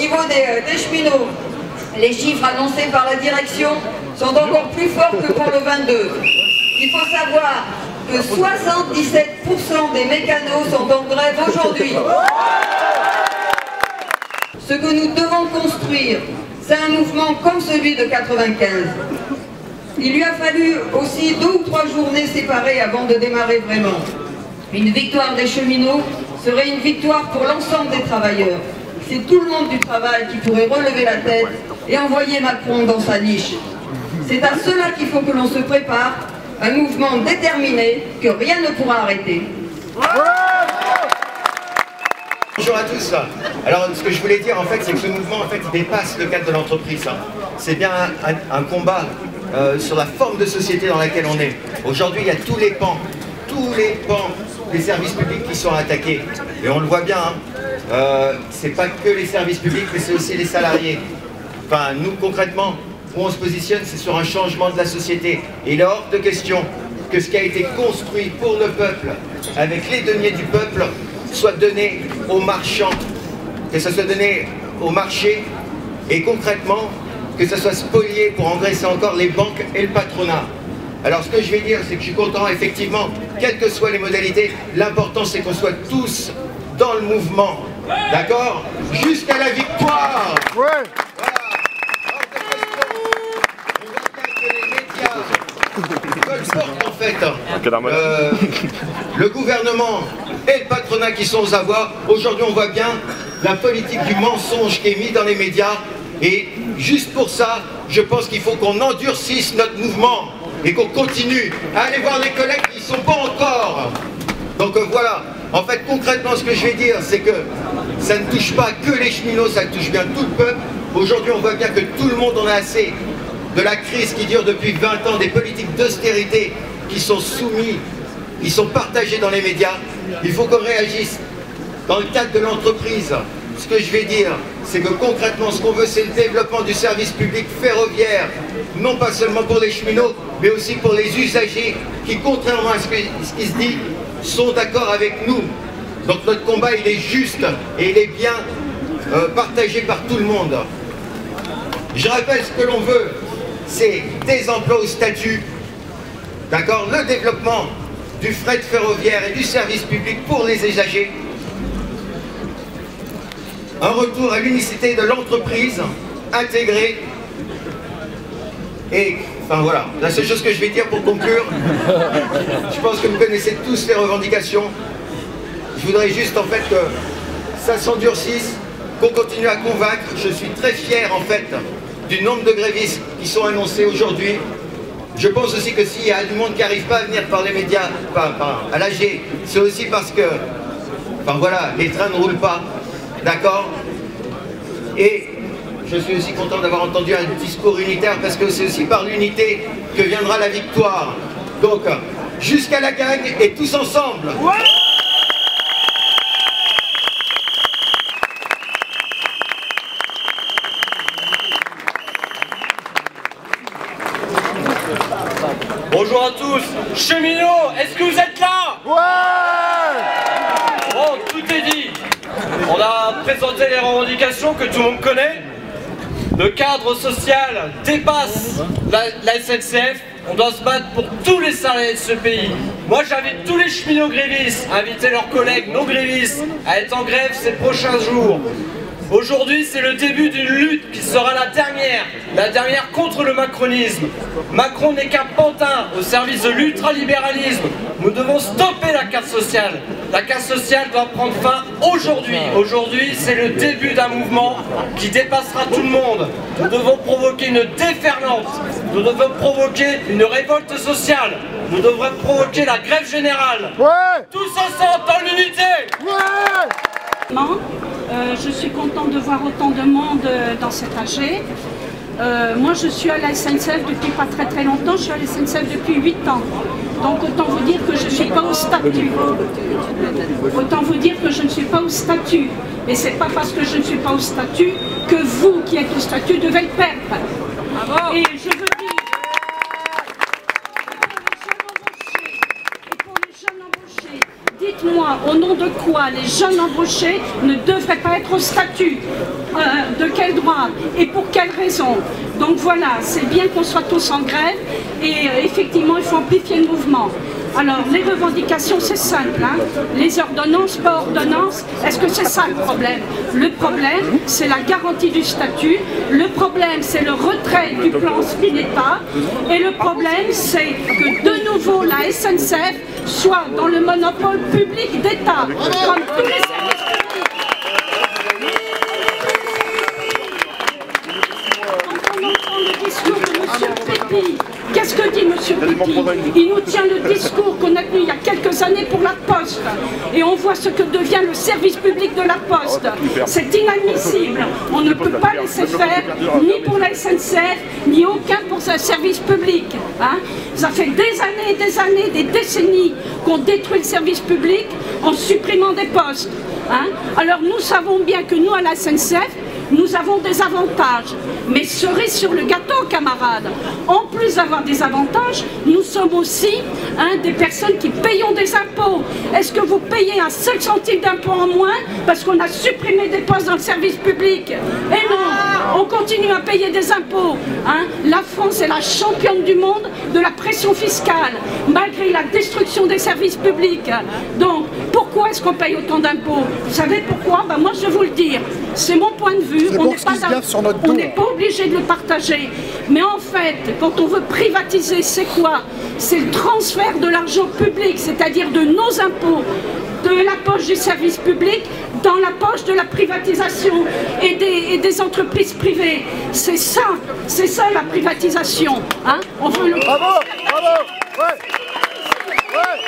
niveau des cheminots, les chiffres annoncés par la direction sont encore plus forts que pour le 22. Il faut savoir que 77% des mécanos sont en grève aujourd'hui. Ce que nous devons construire, c'est un mouvement comme celui de 95. Il lui a fallu aussi 2 ou 3 journées séparées avant de démarrer vraiment. Une victoire des cheminots serait une victoire pour l'ensemble des travailleurs. C'est tout le monde du travail qui pourrait relever la tête et envoyer Macron dans sa niche. C'est à cela qu'il faut que l'on se prépare, un mouvement déterminé que rien ne pourra arrêter. Bonjour à tous. Alors ce que je voulais dire en fait, c'est que ce mouvement en fait il dépasse le cadre de l'entreprise. C'est bien un combat sur la forme de société dans laquelle on est. Aujourd'hui il y a tous les pans des services publics qui sont attaqués. Et on le voit bien, c'est pas que les services publics mais c'est aussi les salariés. Enfin nous concrètement, où on se positionne, c'est sur un changement de la société. Et il est hors de question que ce qui a été construit pour le peuple, avec les deniers du peuple, soit donné aux marchands, que ça soit donné au marché, et concrètement, que ça soit spolié pour engraisser encore les banques et le patronat. Alors ce que je vais dire, c'est que je suis content, effectivement, quelles que soient les modalités, l'important c'est qu'on soit tous dans le mouvement, d'accord? Jusqu'à la victoire. Ouais. En fait, le gouvernement et le patronat qui sont aux avoirs, aujourd'hui on voit bien la politique du mensonge qui est mise dans les médias, et juste pour ça, je pense qu'il faut qu'on endurcisse notre mouvement et qu'on continue à aller voir les collègues qui ne sont pas encore. Donc voilà, en fait concrètement ce que je vais dire, c'est que ça ne touche pas que les cheminots, ça touche bien tout le peuple. Aujourd'hui on voit bien que tout le monde en a assez de la crise qui dure depuis 20 ans, des politiques d'austérité qui sont soumises, qui sont partagées dans les médias. Il faut qu'on réagisse dans le cadre de l'entreprise. Ce que je vais dire, c'est que concrètement, ce qu'on veut, c'est le développement du service public ferroviaire, non pas seulement pour les cheminots, mais aussi pour les usagers qui, contrairement à ce qui se dit, sont d'accord avec nous. Donc notre combat, il est juste et il est bien partagé par tout le monde. Je rappelle ce que l'on veut. C'est des emplois au statut, d'accord, le développement du fret ferroviaire et du service public pour les usagers, un retour à l'unicité de l'entreprise intégrée, et enfin voilà, la seule chose que je vais dire pour conclure, je pense que vous connaissez tous les revendications, je voudrais juste en fait que ça s'endurcisse, qu'on continue à convaincre. Je suis très fier en fait du nombre de grévistes qui sont annoncés aujourd'hui. Je pense aussi que s'il y a du monde qui n'arrive pas à venir par les médias, à l'AG, c'est aussi parce que, enfin voilà, les trains ne roulent pas, d'accord? Et je suis aussi content d'avoir entendu un discours unitaire, parce que c'est aussi par l'unité que viendra la victoire. Donc, jusqu'à la gagne et tous ensemble. Ouais. Bonjour à tous, cheminots, est-ce que vous êtes là? Ouais. Bon, tout est dit. On a présenté les revendications que tout le monde connaît. Le cadre social dépasse la SNCF. On doit se battre pour tous les salariés de ce pays. Moi, j'invite tous les cheminots grévistes à inviter leurs collègues non grévistes à être en grève ces prochains jours. Aujourd'hui, c'est le début d'une lutte qui sera la dernière contre le macronisme. Macron n'est qu'un pantin au service de l'ultralibéralisme. Nous devons stopper la casse sociale. La casse sociale doit prendre fin aujourd'hui. Aujourd'hui, c'est le début d'un mouvement qui dépassera tout le monde. Nous devons provoquer une déferlante. Nous devons provoquer une révolte sociale. Nous devons provoquer la grève générale. Ouais. Tous ensemble dans l'unité. Ouais. Je suis contente de voir autant de monde dans cet AG. Moi, je suis à la SNCF depuis pas très longtemps. Je suis à la SNCF depuis 8 ans. Donc, autant vous dire que je ne suis pas au statut. Autant vous dire que je ne suis pas au statut. Et c'est pas parce que je ne suis pas au statut que vous, qui êtes au statut, devez le perdre. Bravo. Et je veux dire, pour les jeunes embauchés, dites-moi au nom de quoi les jeunes embauchés ne devraient pas être au statut, de quel droit et pour quelle raison. Donc voilà, c'est bien qu'on soit tous en grève et effectivement il faut amplifier le mouvement. Alors les revendications c'est simple, hein. Les ordonnances, pas ordonnances, est-ce que c'est ça le problème? Le problème c'est la garantie du statut, le problème c'est le retrait du plan Spinetta et le problème c'est que de nouveau la SNCF soit dans le monopole public d'État, comme tous les services publics. Quand on entend le discours de M. Pépi, qu'est-ce que dit M. Pépi? Il nous tient le discours qu'on a tenu il y a quelques années pour la Poste. Et on voit ce que devient le service public de la Poste. C'est inadmissible. On ne peut pas laisser faire, ni pour la SNCF, ni aucun pour ce service public. Hein? Ça fait des années, des décennies qu'on détruit le service public en supprimant des postes. Hein? Alors nous savons bien que nous, à la SNCF, nous avons des avantages, mais cerise sur le gâteau, camarades. En plus d'avoir des avantages, nous sommes aussi des personnes qui payons des impôts. Est-ce que vous payez un seul centime d'impôt en moins parce qu'on a supprimé des postes dans le service public? Et non, on continue à payer des impôts. Hein? La France est la championne du monde de la pression fiscale, malgré la destruction des services publics. Donc, pourquoi est-ce qu'on paye autant d'impôts? Vous savez pourquoi? Ben, moi, je vais vous le dire. C'est mon point de vue. On n'est pas obligé de le partager. Mais en fait, quand on veut privatiser, c'est quoi? C'est le transfert de l'argent public, c'est-à-dire de nos impôts, de la poche du service public dans la poche de la privatisation et des entreprises privées. C'est ça la privatisation. Hein? On veut le... Bravo, bravo, ouais. Ouais.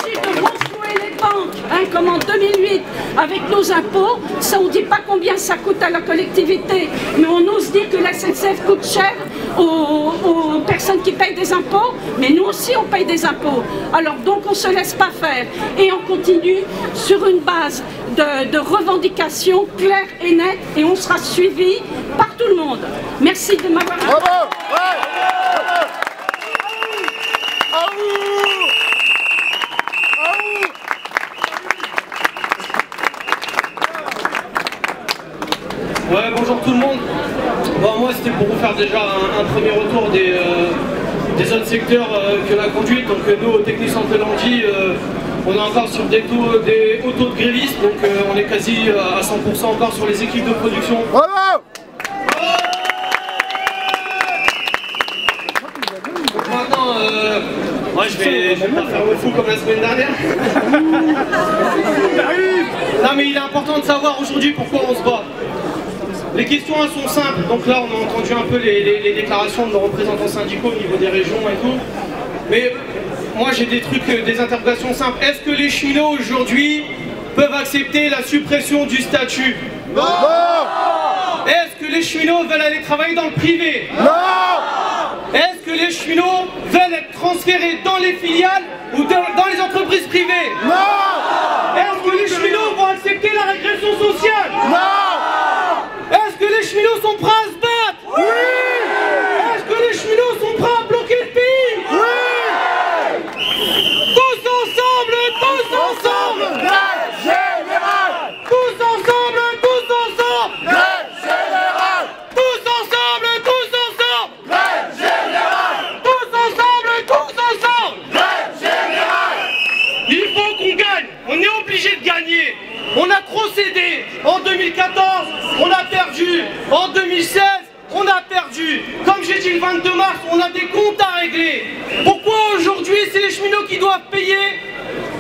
De renflouer les banques, hein, comme en 2008, avec nos impôts, ça on ne dit pas combien ça coûte à la collectivité, mais on ose dire que la SNCF coûte cher aux personnes qui payent des impôts, mais nous aussi on paye des impôts. Alors donc on ne se laisse pas faire et on continue sur une base de revendications claires et nettes et on sera suivi par tout le monde. Merci de m'avoir... Bravo, ouais. Ouais, bonjour tout le monde. Bon, moi c'était pour vous faire déjà un premier retour des autres secteurs que la conduite. Donc nous, au Technique Centre Landy, on est encore sur des hauts taux de grévistes, donc on est quasi à 100% encore sur les équipes de production. Bravo. Donc maintenant, moi je vais pas faire le fou comme la semaine dernière. Non mais il est important de savoir aujourd'hui pourquoi on se bat. Les questions elles sont simples, donc là on a entendu un peu les déclarations de nos représentants syndicaux au niveau des régions et tout. Mais moi j'ai des interrogations simples. Est-ce que les cheminots aujourd'hui peuvent accepter la suppression du statut? Non. Est-ce que les cheminots veulent aller travailler dans le privé? Non. Est-ce que les cheminots veulent être transférés dans les filiales ou dans les entreprises privées? Non. Est-ce que les cheminots vont accepter la régression sociale? Non. Est-ce que les cheminots sont prêts à se battre? Oui. Est-ce que les cheminots sont prêts à bloquer le pays? Oui. Tous ensemble, tous ensemble! Grève générale. Tous ensemble, tous ensemble! Grève générale. Tous ensemble, tous ensemble! Grève générale. Tous ensemble, tous ensemble! Grève générale. Il faut qu'on gagne, on est obligé de gagner. On a trop cédé. En 2014, on a perdu. En 2016, on a perdu. Comme j'ai dit le 22 mars, on a des comptes à régler. Pourquoi aujourd'hui c'est les cheminots qui doivent payer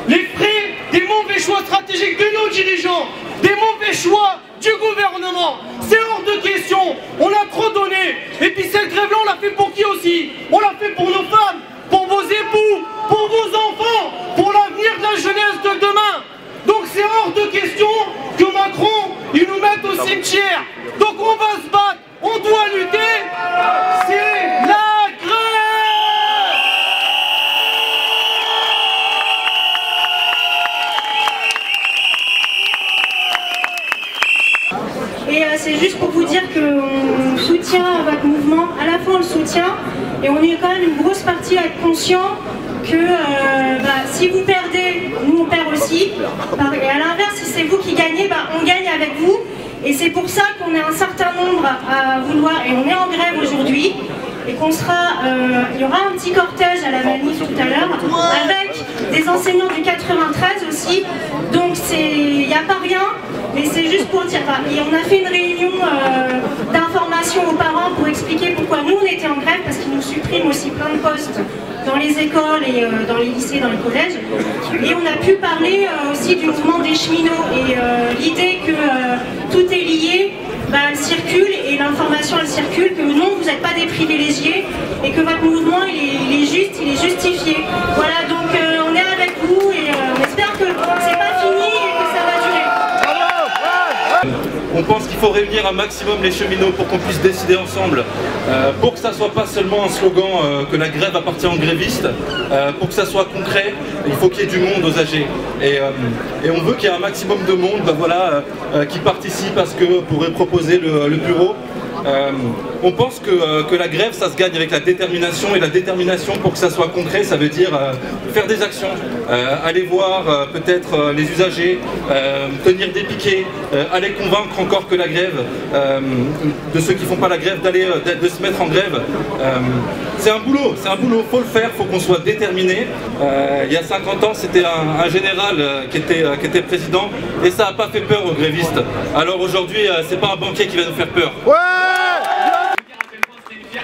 les frais des mauvais choix stratégiques de nos dirigeants, des mauvais choix du gouvernement? C'est hors de question. On a trop donné. Et puis cette grève-là, on l'a fait pour qui aussi? On l'a fait pour nos femmes, pour vos époux, pour vos enfants, pour l'avenir de la jeunesse de demain. Donc c'est hors de question que Macron, il nous mette au cimetière. Donc on va se battre, on doit lutter, c'est la grève. Et c'est juste pour vous dire qu'on soutient votre mouvement, à la fois on le soutient, Et on est quand même une grosse partie à être conscient que si vous perdez, nous on perd aussi. Et à l'inverse, si c'est vous qui gagnez, on gagne avec vous. Et c'est pour ça qu'on est un certain nombre à vouloir, et on est en grève aujourd'hui, et qu'on sera, il y aura un petit cortège à la manif tout à l'heure, avec des enseignants du 93 aussi. Donc il n'y a pas rien, mais c'est juste pour dire, et on a fait une réunion d'information aux parents pour expliquer pourquoi nous on était en grève, parce qu'ils nous suppriment aussi plein de postes dans les écoles et dans les lycées, dans les collèges. Et on a pu parler aussi du mouvement des cheminots et l'idée que tout est lié, elle circule et l'information elle circule, que non, vous n'êtes pas des privilégiés et que votre mouvement il est juste, il est justifié. Voilà, donc on est avec vous et on espère que c'est pas fini et que ça va durer. On pense qu'il faut réunir un maximum les cheminots pour qu'on puisse décider ensemble, pour que ça soit pas seulement un slogan que la grève appartient aux grévistes, pour que ça soit concret, il faut qu'il y ait du monde aux AG. Et on veut qu'il y ait un maximum de monde qui participe à ce que pourrait proposer le bureau. On pense que la grève, ça se gagne avec la détermination, et la détermination, pour que ça soit concret, ça veut dire faire des actions, aller voir peut-être les usagers, tenir des piquets, aller convaincre encore que la grève, de ceux qui ne font pas la grève, de se mettre en grève. C'est un boulot, faut le faire, faut qu'on soit déterminé. Il y a 50 ans, c'était un général qui était président, et ça n'a pas fait peur aux grévistes. Alors aujourd'hui, c'est pas un banquier qui va nous faire peur.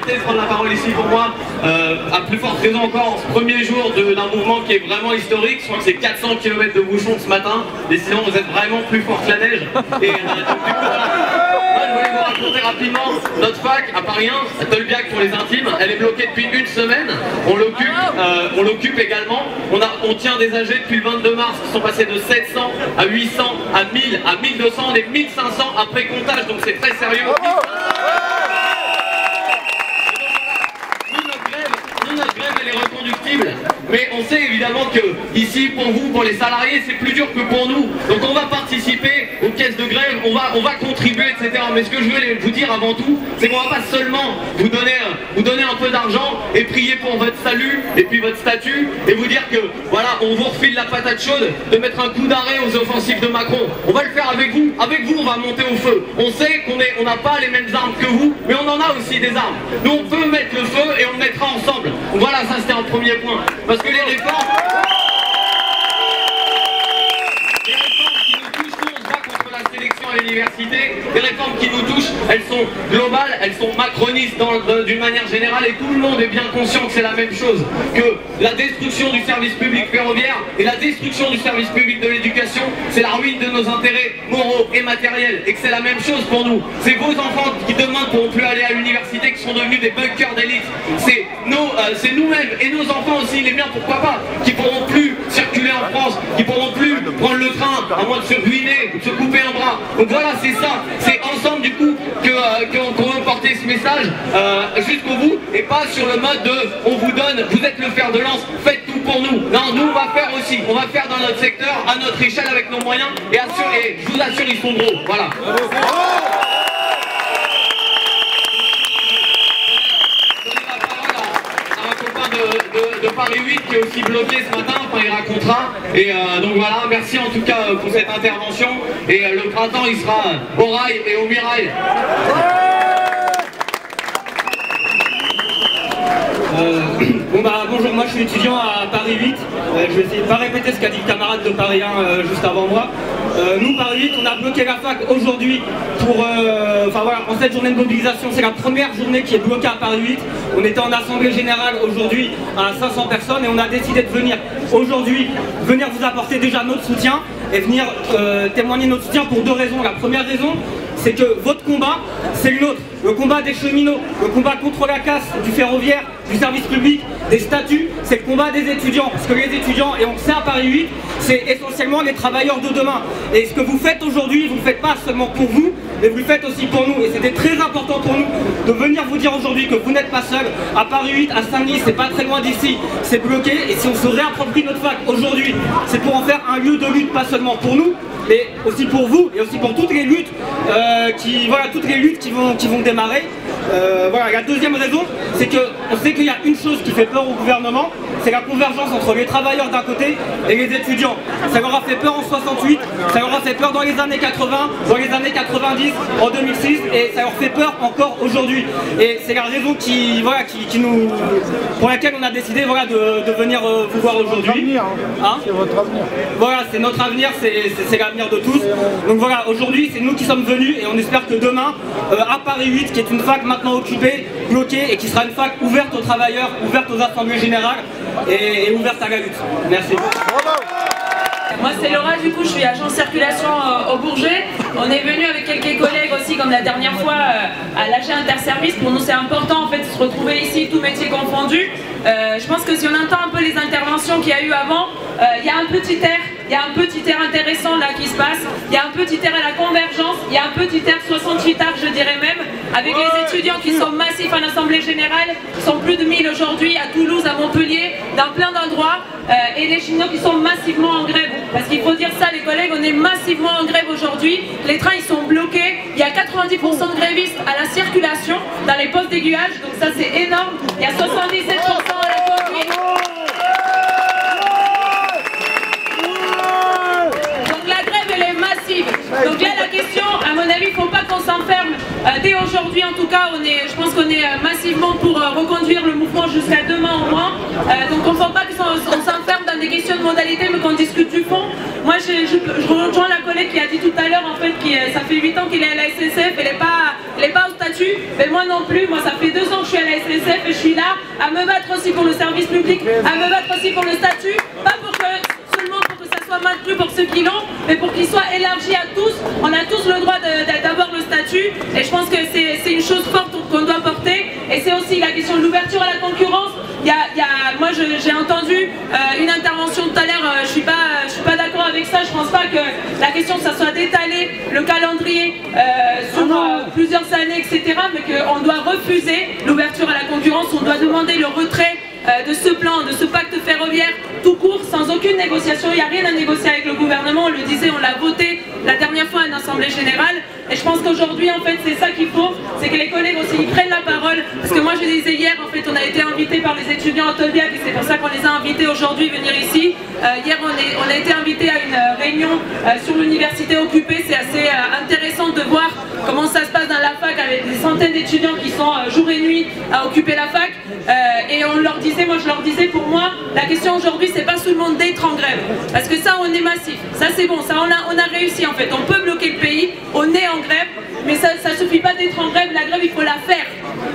De prendre la parole ici pour moi, à plus forte raison encore, ce premier jour d'un mouvement qui est vraiment historique. Je crois que c'est 400 km de bouchons ce matin, et sinon vous êtes vraiment plus fort que la neige. Et donc, du coup, voilà. Moi, je voulais vous raconter rapidement notre fac à Paris 1, Tolbiac pour les intimes. Elle est bloquée depuis une semaine, on l'occupe également. On tient des AG depuis le 22 mars qui sont passés de 700 à 800 à 1000 à 1200, on est 1500 après comptage, donc c'est très sérieux. Notre grève elle est reconductible, mais on sait évidemment que ici pour vous, pour les salariés, c'est plus dur que pour nous. Donc on va participer aux caisses de grève, on va contribuer, etc. Mais ce que je veux vous dire avant tout, c'est qu'on va pas seulement vous donner un peu d'argent et prier pour votre salut et puis votre statut et vous dire que voilà, on vous refile la patate chaude de mettre un coup d'arrêt aux offensives de Macron. On va le faire avec vous on va monter au feu. On sait qu'on n'a pas les mêmes armes que vous, mais on en a aussi des armes. Nous on peut mettre le feu et on le mettra ensemble. Donc voilà, ça c'était un premier point. Parce que les réformes qui nous touchent, nous on se bat contre la sélection à l'université. Les réformes qui nous touchent, elles sont globales, elles sont macronistes d'une manière générale, et tout le monde est bien conscient que c'est la même chose. Que la destruction du service public ferroviaire et la destruction du service public de l'éducation, c'est la ruine de nos intérêts moraux et matériels, et que c'est la même chose pour nous. C'est vos enfants qui demain ne pourront plus aller à l'université, qui sont devenus des bunkers d'élite. C'est nous-mêmes et nos enfants aussi, les miens pourquoi pas, qui pourront plus circuler en France, qui pourront plus prendre le train à moins de se ruiner ou de se couper un bras. Donc voilà, c'est ça, c'est ensemble du coup qu'on veut porter ce message jusqu'au bout, et pas sur le mode de on vous donne, vous êtes le fer de lance, faites tout pour nous. Non, nous on va faire aussi, on va faire dans notre secteur, à notre échelle, avec nos moyens, et je vous assure, ils sont gros, voilà. De Paris 8 qui est aussi bloqué ce matin, enfin il racontera. Et donc voilà, merci en tout cas pour cette intervention. Et le printemps il sera au rail et au mirail. Bonjour, moi je suis étudiant à Paris 8. Je vais essayer de ne pas répéter ce qu'a dit le camarade de Paris 1 juste avant moi. Nous, Paris 8, on a bloqué la fac aujourd'hui pour... en cette journée de mobilisation, c'est la première journée qui est bloquée à Paris 8. On était en assemblée générale aujourd'hui à 500 personnes et on a décidé de venir aujourd'hui, vous apporter déjà notre soutien et venir témoigner notre soutien pour deux raisons. La première raison, c'est que votre combat, c'est le nôtre. Le combat des cheminots, le combat contre la casse du ferroviaire, du service public, des statuts, c'est le combat des étudiants. Parce que les étudiants, et on le sait à Paris 8, c'est essentiellement les travailleurs de demain. Et ce que vous faites aujourd'hui, vous ne le faites pas seulement pour vous, mais vous le faites aussi pour nous. Et c'était très important pour nous de venir vous dire aujourd'hui que vous n'êtes pas seul. À Paris 8, à Saint-Denis, c'est pas très loin d'ici, c'est bloqué. Et si on se réapproprie notre fac aujourd'hui, c'est pour en faire un lieu de lutte, pas seulement pour nous, mais aussi pour vous et aussi pour toutes les luttes qui vont démarrer. La deuxième raison, c'est que on sait qu'il y a une chose qui fait peur au gouvernement, c'est la convergence entre les travailleurs d'un côté et les étudiants. Ça leur a fait peur en 68, ça leur a fait peur dans les années 80, dans les années 90, en 2006, et ça leur fait peur encore aujourd'hui. Et c'est la raison pour laquelle on a décidé de venir vous voir aujourd'hui. C'est votre avenir. Voilà, c'est notre avenir, c'est l'avenir de tous. Donc voilà, aujourd'hui c'est nous qui sommes venus et on espère que demain, à Paris 8, qui est une fac maintenant occupée, bloquée, et qui sera une fac ouverte aux travailleurs, ouverte aux assemblées générales et ouverte à la lutte. Merci. Moi c'est Laura, du coup je suis agent circulation au Bourget. On est venu avec quelques collègues aussi comme la dernière fois à l'AG Interservice. Pour nous c'est important en fait de se retrouver ici, tous métiers confondus. Je pense que si on entend un peu les interventions qu'il y a eu avant, il y a un petit air. Il y a un petit air intéressant là qui se passe, il y a un petit air à la convergence, il y a un petit air 68 arts je dirais même, avec les étudiants qui sont massifs en assemblée générale, qui sont plus de 1000 aujourd'hui à Toulouse, à Montpellier, dans plein d'endroits, et les cheminots qui sont massivement en grève. Parce qu'il faut dire ça les collègues, on est massivement en grève aujourd'hui, les trains ils sont bloqués, il y a 90% de grévistes à la circulation, dans les postes d'aiguillage, donc ça c'est énorme, il y a 77% à la conduite. Donc là la question, à mon avis, il ne faut pas qu'on s'enferme. Dès aujourd'hui en tout cas, je pense qu'on est massivement pour reconduire le mouvement jusqu'à demain au moins. Donc on ne faut pas qu'on s'enferme dans des questions de modalité mais qu'on discute du fond. Moi je rejoins la collègue qui a dit tout à l'heure en fait, ça fait 8 ans qu'il est à la SNCF, elle n'est pas au statut, mais moi non plus, moi ça fait 2 ans que je suis à la SNCF et je suis là à me battre aussi pour le service public, à me battre aussi pour le statut, pas pour que ça soit maintenu pour ceux qui l'ont, mais pour qu'il soit élargi à tous. On a tous le droit d'avoir le statut et je pense que c'est une chose forte qu'on doit porter. Et c'est aussi la question de l'ouverture à la concurrence. Moi j'ai entendu une intervention tout à l'heure, je suis pas d'accord avec ça, je pense pas que la question que ça soit d'étaler le calendrier sur plusieurs années, etc. mais qu'on doit refuser l'ouverture à la concurrence, on doit demander le retrait de ce plan, de ce pacte ferroviaire tout court, sans aucune négociation. Il n'y a rien à négocier avec le gouvernement, on le disait, on l'a voté la dernière fois à une assemblée générale. Et je pense qu'aujourd'hui, en fait, c'est ça qu'il faut, c'est que les collègues aussi ils prennent la parole. Parce que moi, je disais hier, en fait, on a été invités par les étudiants à Tolbiac et c'est pour ça qu'on les a invités aujourd'hui à venir ici. Hier, on a été invités à une réunion sur l'université occupée. C'est assez intéressant de voir comment ça se passe dans la fac avec des centaines d'étudiants qui sont jour et nuit à occuper la fac. Et on leur disait, moi je leur disais, pour moi, la question aujourd'hui, c'est pas seulement d'être en grève. Parce que ça, on est massif. Ça, c'est bon. Ça, on a réussi, en fait. On peut bloquer le pays. On est en grève. Mais ça ne suffit pas d'être en grève. La grève, il faut la faire.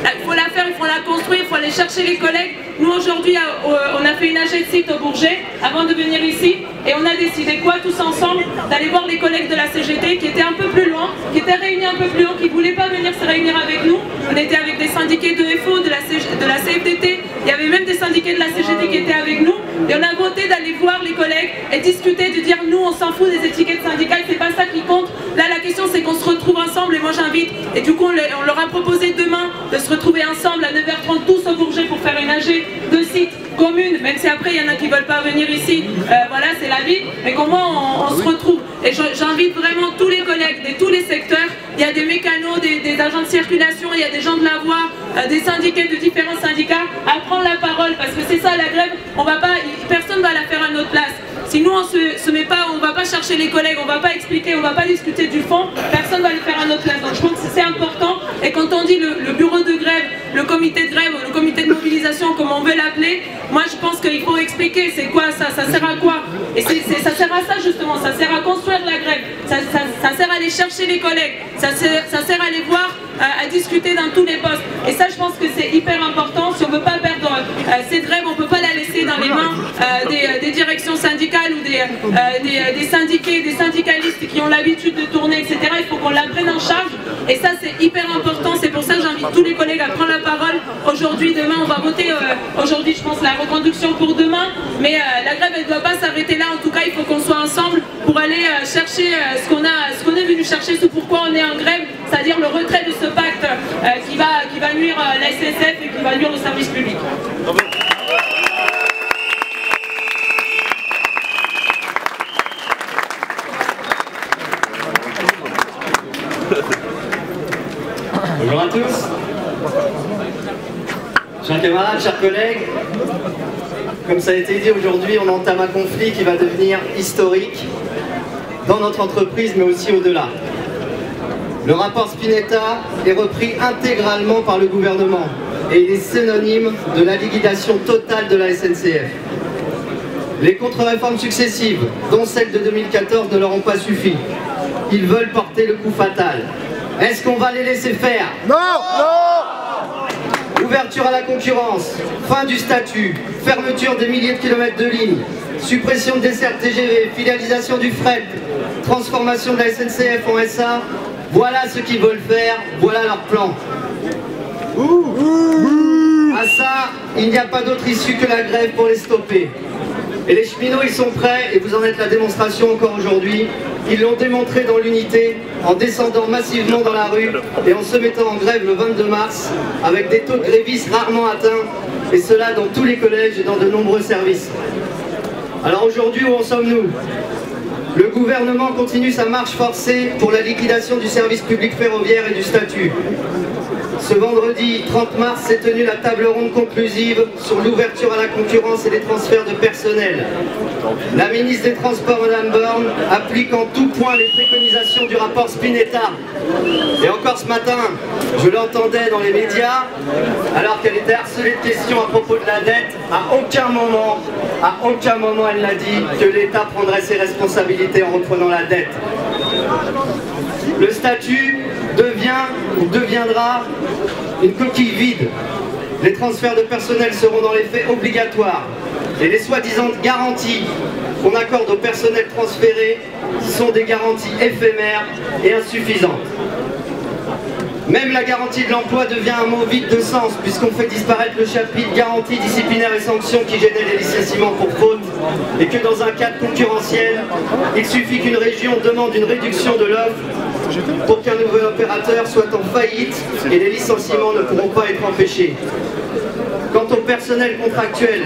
Il faut la faire, il faut la construire, il faut aller chercher les collègues. Nous, aujourd'hui, on a fait une AG de site au Bourget avant de venir ici. Et on a décidé quoi, tous ensemble, d'aller voir les collègues de la CGT qui étaient un peu plus loin, qui étaient réunis un peu plus loin, qui ne voulaient pas venir se réunir avec nous. On était avec des syndiqués de FO, de la CFDT. Il y avait même des syndiqués de la CGT qui étaient avec nous. Et on a voté d'aller voir les collègues et discuter, de dire nous, on s'en fout des étiquettes syndicales, c'est pas ça qui compte. Là, la question, c'est qu'on se retrouve ensemble. Et moi, j'invite, et du coup, on leur a proposé demain de se retrouver ensemble à 9h30 tous au Bourget pour faire une AG de site commune, même si après il y en a qui ne veulent pas venir ici, voilà, c'est la vie, mais qu'au moins on se retrouve. Et j'invite vraiment tous les collègues de tous les secteurs. Il y a des mécanos, des agents de circulation, il y a des gens de la voie, des syndiqués de différents syndicats à prendre la parole, parce que c'est ça la grève, personne ne va la faire à notre place. Si nous on se met pas, on va pas chercher les collègues, on va pas expliquer, on va pas discuter du fond, personne va le faire à notre place. Donc je pense que c'est important. Et quand on dit le bureau de grève, le comité de grève, le comité de mobilisation, comme on veut l'appeler, moi je pense qu'il faut expliquer c'est quoi ça sert à quoi. Et ça sert à ça justement, ça sert à construire la grève, ça sert à aller chercher les collègues, ça sert à les voir, à discuter dans tous les postes. Et ça je pense que c'est hyper important. Si on ne veut pas perdre cette grève, on ne peut pas la laisser dans les mains des directions syndicales ou des syndiqués, des syndicalistes qui ont l'habitude de tourner, etc. Il faut qu'on la prenne en charge. Et ça c'est hyper important. C'est pour ça que j'invite tous les collègues à prendre la parole. Aujourd'hui, demain, on va voter, aujourd'hui je pense la reconduction pour demain. Mais la grève elle ne doit pas s'arrêter là. En tout cas, il faut qu'on soit ensemble pour aller chercher ce qu'on est venu chercher, ce pourquoi on est en grève, c'est-à-dire le retrait de ce pacte qui va nuire la SNCF et qui va nuire le service public. Bonjour à tous. Chers camarades, chers collègues, comme ça a été dit aujourd'hui, on entame un conflit qui va devenir historique dans notre entreprise, mais aussi au-delà. Le rapport Spinetta est repris intégralement par le gouvernement et il est synonyme de la liquidation totale de la SNCF. Les contre-réformes successives, dont celle de 2014, ne leur ont pas suffi. Ils veulent porter le coup fatal. Est-ce qu'on va les laisser faire? Non, non. Ouverture à la concurrence, fin du statut, fermeture des milliers de kilomètres de lignes, suppression de dessertes TGV, filialisation du fret, transformation de la SNCF en SA, voilà ce qu'ils veulent faire, voilà leur plan. À ça, il n'y a pas d'autre issue que la grève pour les stopper. Et les cheminots, ils sont prêts, et vous en êtes la démonstration encore aujourd'hui. Ils l'ont démontré dans l'unité, en descendant massivement dans la rue et en se mettant en grève le 22 mars, avec des taux de grévistes rarement atteints, et cela dans tous les collèges et dans de nombreux services. Alors aujourd'hui, où en sommes-nous? Le gouvernement continue sa marche forcée pour la liquidation du service public ferroviaire et du statut. Ce vendredi 30 mars s'est tenue la table ronde conclusive sur l'ouverture à la concurrence et les transferts de personnel. La ministre des Transports, Mme Borne, applique en tout point les préconisations du rapport Spinetta. Et encore ce matin, je l'entendais dans les médias, alors qu'elle était harcelée de questions à propos de la dette, à aucun moment elle n'a dit que l'État prendrait ses responsabilités en reprenant la dette. Le statut deviendra une coquille vide. Les transferts de personnel seront dans les faits obligatoires. Et les soi-disant garanties qu'on accorde au personnel transféré sont des garanties éphémères et insuffisantes. Même la garantie de l'emploi devient un mot vide de sens, puisqu'on fait disparaître le chapitre garantie disciplinaire et sanctions qui gênait les licenciements pour faute, et que dans un cadre concurrentiel, il suffit qu'une région demande une réduction de l'offre pour qu'un nouvel opérateur soit en faillite et les licenciements ne pourront pas être empêchés. Quant au personnel contractuel,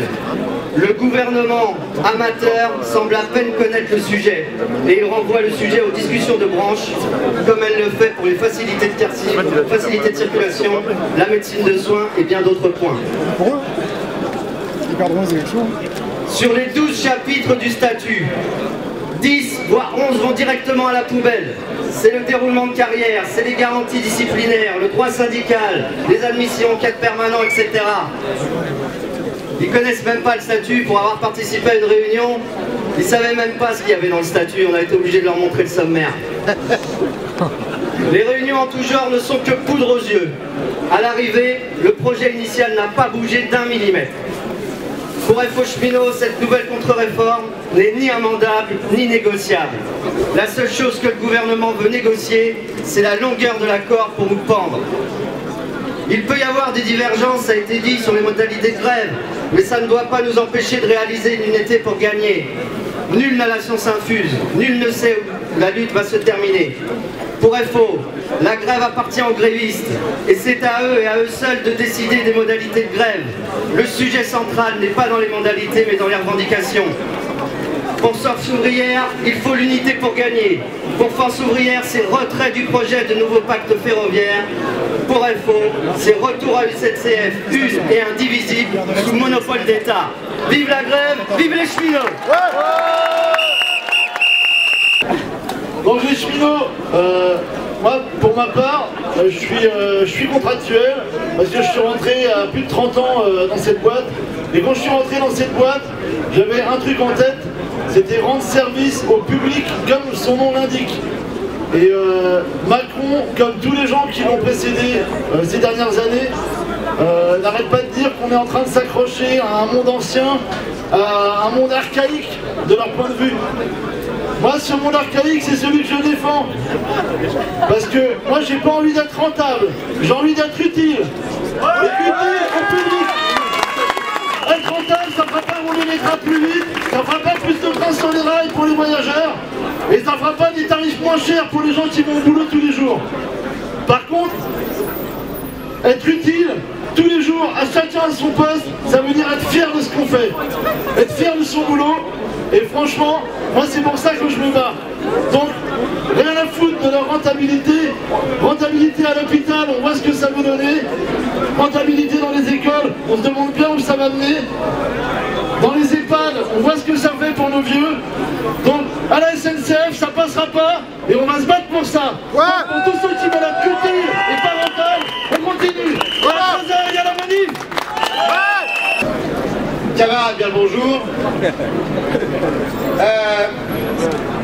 le gouvernement amateur semble à peine connaître le sujet et il renvoie le sujet aux discussions de branche comme elle le fait pour les facilités de circulation, la médecine de soins et bien d'autres points. Sur les 12 chapitres du statut, 10 voire 11 vont directement à la poubelle. C'est le déroulement de carrière, c'est les garanties disciplinaires, le droit syndical, les admissions en cadre permanent, etc. Ils connaissent même pas le statut. Pour avoir participé à une réunion, ils savaient même pas ce qu'il y avait dans le statut. On a été obligé de leur montrer le sommaire. Les réunions en tout genre ne sont que poudre aux yeux. À l'arrivée, le projet initial n'a pas bougé d'1 millimètre. Pour FO Cheminot, cette nouvelle contre-réforme n'est ni amendable ni négociable. La seule chose que le gouvernement veut négocier, c'est la longueur de l'accord pour nous pendre. Il peut y avoir des divergences, ça a été dit, sur les modalités de grève, mais ça ne doit pas nous empêcher de réaliser une unité pour gagner. Nul n'a la science infuse, nul ne sait où la lutte va se terminer. Pour FO, la grève appartient aux grévistes, et c'est à eux et à eux seuls de décider des modalités de grève. Le sujet central n'est pas dans les modalités, mais dans les revendications. Pour Force ouvrière, il faut l'unité pour gagner. Pour Force ouvrière, c'est retrait du projet de nouveau pacte ferroviaire. Pour FO, c'est retour à une SNCF une et indivisible sous monopole d'État. Vive la grève, vive les cheminots! Donc les cheminots, moi pour ma part, je suis contractuel parce que je suis rentré à plus de 30 ans dans cette boîte. Et quand je suis rentré dans cette boîte, j'avais un truc en tête, c'était rendre service au public comme son nom l'indique. Et Macron, comme tous les gens qui l'ont précédé ces dernières années, n'arrête pas de dire qu'on est en train de s'accrocher à un monde ancien, à un monde archaïque de leur point de vue. Moi, ce monde archaïque, c'est celui que je défends. Parce que moi, j'ai pas envie d'être rentable, j'ai envie d'être utile. Et utile au public. Être rentable, ça ne fera pas rouler les trains plus vite, ça ne fera pas plus de trains sur les rails pour les voyageurs, et ça ne fera pas des tarifs moins chers pour les gens qui vont au boulot tous les jours. Par contre, être utile, tous les jours, à chacun à son poste, ça veut dire être fier de ce qu'on fait. Être fier de son boulot, et franchement, moi c'est pour ça que je me bats. Donc, rien à foutre de leur rentabilité, Rentabilité à l'hôpital, on voit ce que ça veut donner. Rentabilité dans les écoles, on se demande bien où ça va mener. Dans les EHPAD, on voit ce que ça fait pour nos vieux. Donc à la SNCF, ça passera pas et on va se battre pour ça. Donc, pour tous ceux qui veulent être culture et pas rentable, on continue. Il y a la manif. Camarades, bien le bonjour.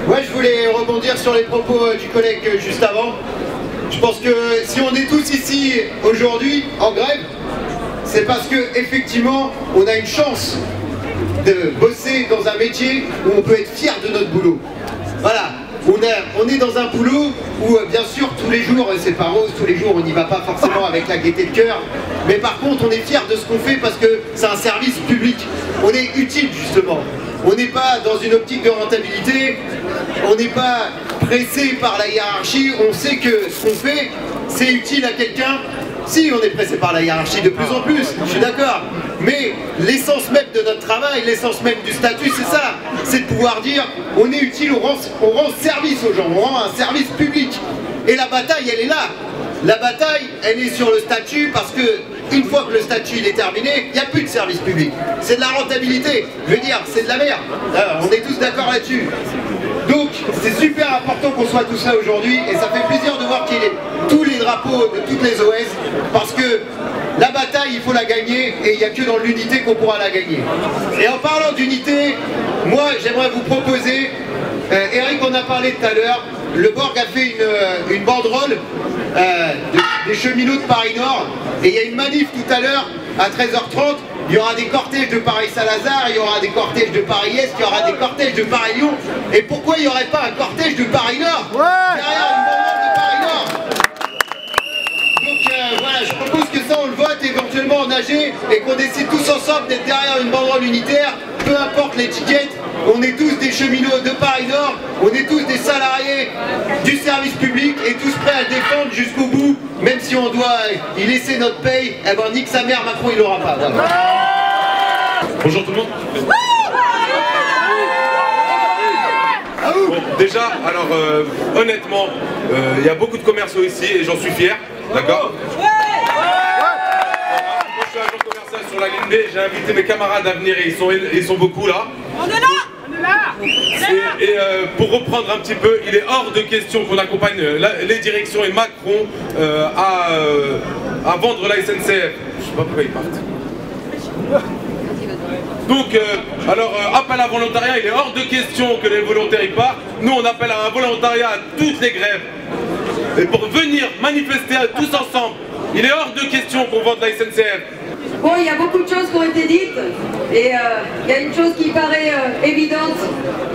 Ouais, je voulais rebondir sur les propos du collègue juste avant. Je pense que si on est tous ici aujourd'hui en grève, c'est parce que effectivement on a une chance de bosser dans un métier où on peut être fier de notre boulot. Voilà, on est dans un boulot où bien sûr tous les jours c'est pas rose, tous les jours on n'y va pas forcément avec la gaieté de cœur, mais par contre on est fier de ce qu'on fait parce que c'est un service public. On est utile justement. On n'est pas dans une optique de rentabilité, on n'est pas pressé par la hiérarchie, on sait que ce qu'on fait, c'est utile à quelqu'un. Si, on est pressé par la hiérarchie de plus en plus, je suis d'accord. Mais l'essence même de notre travail, l'essence même du statut, c'est ça. C'est de pouvoir dire, on est utile, on rend service aux gens, on rend un service public. Et la bataille, elle est là. La bataille, elle est sur le statut parce que une fois que le statut il est terminé, il n'y a plus de service public. C'est de la rentabilité. Je veux dire, c'est de la merde. On est tous d'accord là-dessus. Donc, c'est super important qu'on soit tous là aujourd'hui et ça fait plaisir de voir qu'il y a tous les drapeaux de toutes les OS parce que la bataille, il faut la gagner et il n'y a que dans l'unité qu'on pourra la gagner. Et en parlant d'unité, moi, j'aimerais vous proposer, Eric en a parlé tout à l'heure, le Borg a fait une banderole des cheminots de Paris-Nord et il y a une manif tout à l'heure à 13h30. Il y aura des cortèges de Paris-Saint-Lazare, il y aura des cortèges de Paris-Est, il y aura des cortèges de Paris-Lyon. Et pourquoi il n'y aurait pas un cortège de Paris-Nord derrière une banderole de Paris-Nord? Donc voilà, je propose que ça on le vote éventuellement en AG et qu'on décide tous ensemble d'être derrière une banderole unitaire, peu importe l'étiquette. On est tous des cheminots de Paris-Nord, on est tous des salariés du service public et tous prêts à le défendre jusqu'au bout, même si on doit y laisser notre paye, eh ben nique sa mère, Macron il l'aura pas. Voilà. Bonjour tout le monde. Bon, déjà, alors honnêtement, il y a beaucoup de commerciaux ici et j'en suis fier, d'accord? Moi je suis agent commercial sur la ligne B, j'ai invité mes camarades à venir et ils sont beaucoup là. On est là! Et pour reprendre un petit peu, il est hors de question qu'on accompagne les directions et Macron à vendre la SNCF. Je sais pas pourquoi ils partent. Donc, appel à volontariat, il est hors de question que les volontaires y partent. Nous, on appelle à un volontariat à toutes les grèves. Et pour venir manifester tous ensemble, il est hors de question qu'on vende la SNCF. Bon, il y a beaucoup de choses qui ont été dites et il y a une chose qui paraît évidente,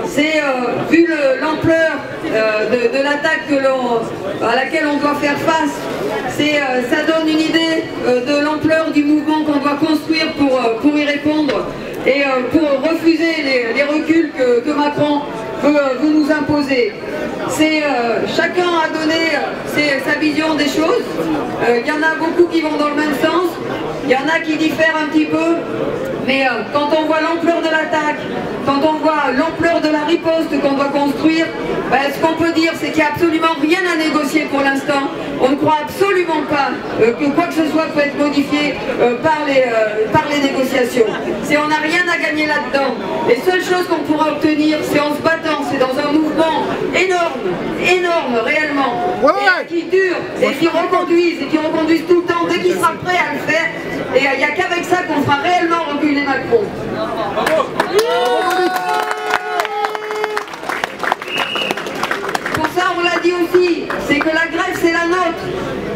c'est vu l'ampleur de l'attaque à laquelle on doit faire face, ça donne une idée de l'ampleur du mouvement qu'on doit construire pour y répondre et pour refuser les reculs que Macron veut nous imposer. Chacun a donné sa vision des choses, il y en a beaucoup qui vont dans le même sens. Il y en a qui diffèrent un petit peu, mais quand on voit l'ampleur de l'attaque, quand on voit l'ampleur de la riposte qu'on doit construire, ce qu'on peut dire c'est qu'il n'y a absolument rien à négocier pour l'instant. On ne croit absolument pas que quoi que ce soit peut être modifié par les négociations. On n'a rien à gagner là-dedans. Les seules choses qu'on pourra obtenir, c'est en se battant, c'est dans un mouvement énorme réellement, et qui dure, et qui reconduisent tout le temps dès qu'il sera prêt à le faire. Et il n'y a qu'avec ça qu'on fera réellement reculer Macron. Pour ça, on l'a dit aussi, c'est que la grève, c'est la nôtre.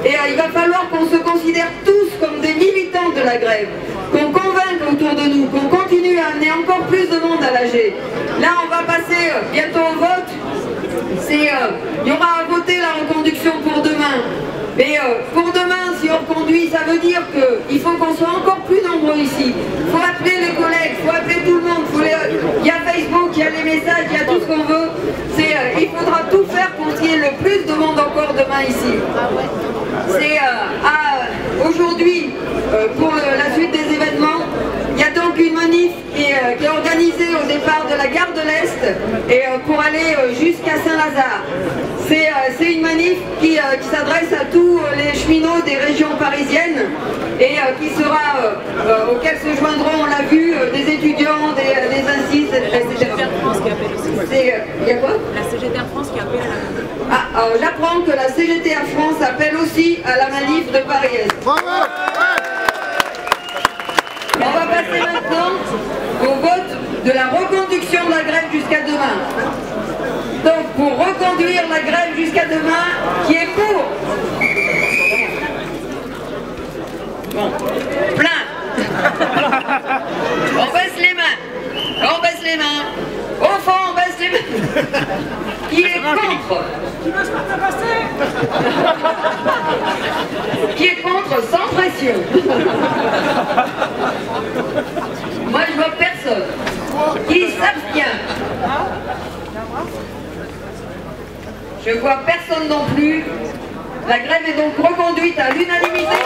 Et il va falloir qu'on se considère tous comme des militants de la grève, qu'on convainque autour de nous, qu'on continue à amener encore plus de monde à l'AG. Là, on va passer bientôt au vote. Il y aura à voter la reconduction pour demain. Mais pour demain, si on reconduit, ça veut dire qu'il faut qu'on soit encore plus nombreux ici. Il faut appeler les collègues, il faut appeler tout le monde. Il y a Facebook, il y a les messages, il y a tout ce qu'on veut. Il faudra tout faire pour qu'il y ait le plus de monde encore demain ici. Aujourd'hui, pour la suite des événements, il y a donc une manif qui est organisée au départ de la gare de l'Est et pour aller jusqu'à Saint-Lazare. c'est une manif qui s'adresse à tous les cheminots des régions parisiennes et qui sera, auxquels se joindront, on l'a vu, des étudiants, des incises, etc. Il y a quoi? La CGT Air France qui appelle à la... Ah, j'apprends que la CGT Air France appelle aussi à la manif de Paris-Est. On va passer maintenant au vote de la reconduction de la grève jusqu'à demain. Donc pour reconduire la grève jusqu'à demain, qui est pour? Bon, plein. On baisse les mains. On baisse les mains. Au fond, on baisse les mains. Qui est contre? Qui est contre sans pression? Moi je vois personne. Qui s'abstient? Je vois personne non plus. La grève est donc reconduite à l'unanimité.